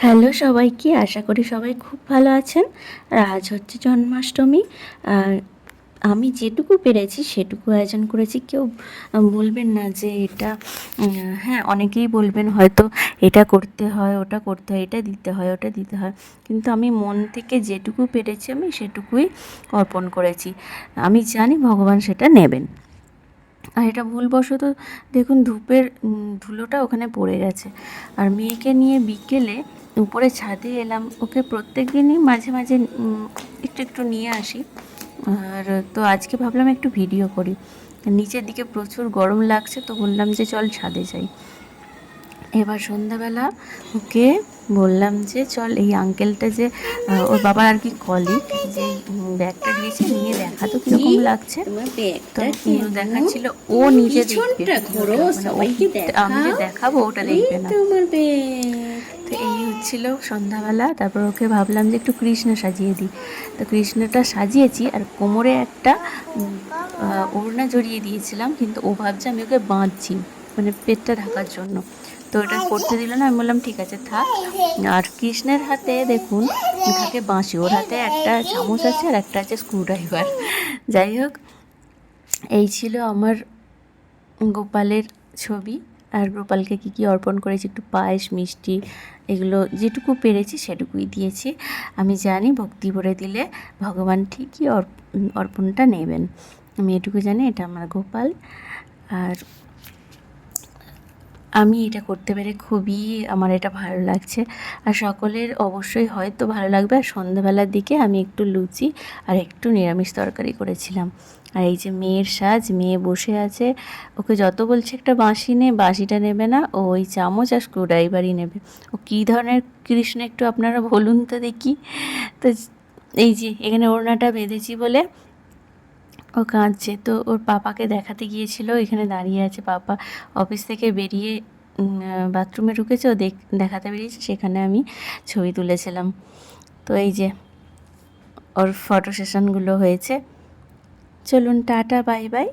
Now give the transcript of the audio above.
Hello সবাইকে, আশা করি সবাই খুব ভালো আছেন। আর আজ হচ্ছে জন্মাষ্টমী। আর আমি যেটুকু পেরেছি সেটুকু আয়োজন করেছি। কেউ বলবেন না যে এটা, হ্যাঁ অনেকেই বলবেন হয়তো এটা করতে হয়, ওটা করতে হয়, এটা দিতে হয়, ওটা দিতে হয়, কিন্তু আমি মন থেকে যেটুকু পেরেছি আমি সেটুকুই অর্পণ করেছি। আমি জানি ভগবান সেটা নেবেন। আর এটা ভুলবশত দেখুন ধূপের ধুলোটা ওখানে পড়ে গেছে। আর মেয়েকে নিয়ে বিকেলে উপরে ছাদে এলাম। ওকে প্রত্যেক দিনই মাঝে মাঝে একটু একটু নিয়ে আসি। আর তো আজকে ভাবলাম একটু ভিডিও করি। নিচের দিকে প্রচুর গরম লাগছে, তো বললাম যে চল ছাদে যাই। এবার সন্ধ্যাবেলা ওকে বললাম যে চল এই আঙ্কেলটা যে ওর বাবার আর কি কলিগ, যে ব্যাগটা দিয়েছে নিয়ে দেখা তো কীরকম লাগছে। তো দেখাচ্ছিল, ও নিজে দেখবে, আমি যে দেখাবো ওটা দেখবে না। তো এই হচ্ছিল সন্ধ্যাবেলা। তারপর ওকে ভাবলাম যে একটু কৃষ্ণ সাজিয়ে দিই। তো কৃষ্ণটা সাজিয়েছি, আর কোমরে একটা ওড়না জড়িয়ে দিয়েছিলাম, কিন্তু ও ভাবছে আমি ওকে বাঁধছি, মানে পেটটা ঢাকার জন্য। তো এটা করতে দিল না। আমি বললাম ঠিক আছে থাক। আর কৃষ্ণের হাতে দেখুন থাকে বাঁশি, ওর হাতে একটা চামচ আছে আর একটা আছে স্ক্রুড্রাইভার। যাই হোক, এই ছিল আমার গোপালের ছবি। আর গোপালকে কী কী অর্পণ করেছি, একটু পায়েস, মিষ্টি, এগুলো যেটুকু পেরেছি সেটুকুই দিয়েছি। আমি জানি ভক্তি ভরে দিলে ভগবান ঠিকই অর্পণটা নেবেন। আমি এটুকু জানি, এটা আমার গোপাল। আর আমি এটা করতে পেরে খুবই আমার এটা ভালো লাগছে। আর সকলের অবশ্যই হয়তো ভালো লাগবে। আর সন্ধ্যাবেলার দিকে আমি একটু লুচি আর একটু নিরামিষ তরকারি করেছিলাম। আর এই যে মেয়ের সাজ, মেয়ে বসে আছে। ওকে যত বলছে একটা বাঁশি নে, বাঁশিটা নেবে না, ও ওই চামচ আর স্ক্রুড্রাইভারই নেবে। ও কী ধরনের কৃষ্ণ একটু আপনারা বলুন তো দেখি। তো এই যে এখানে ওড়নাটা বেঁধেছি বলে ও কাঁদছে। তো ওর পাপাকে দেখাতে গিয়েছিল, এখানে দাঁড়িয়ে আছে। পাপা অফিস থেকে বেরিয়ে বাথরুমে ঢুকেছে, ও দেখাতে বেরিয়েছে, সেখানে আমি ছবি তুলেছিলাম। তো এই যে ওর ফটো সেশনগুলো হয়েছে। চলুন টাটা, বাই বাই।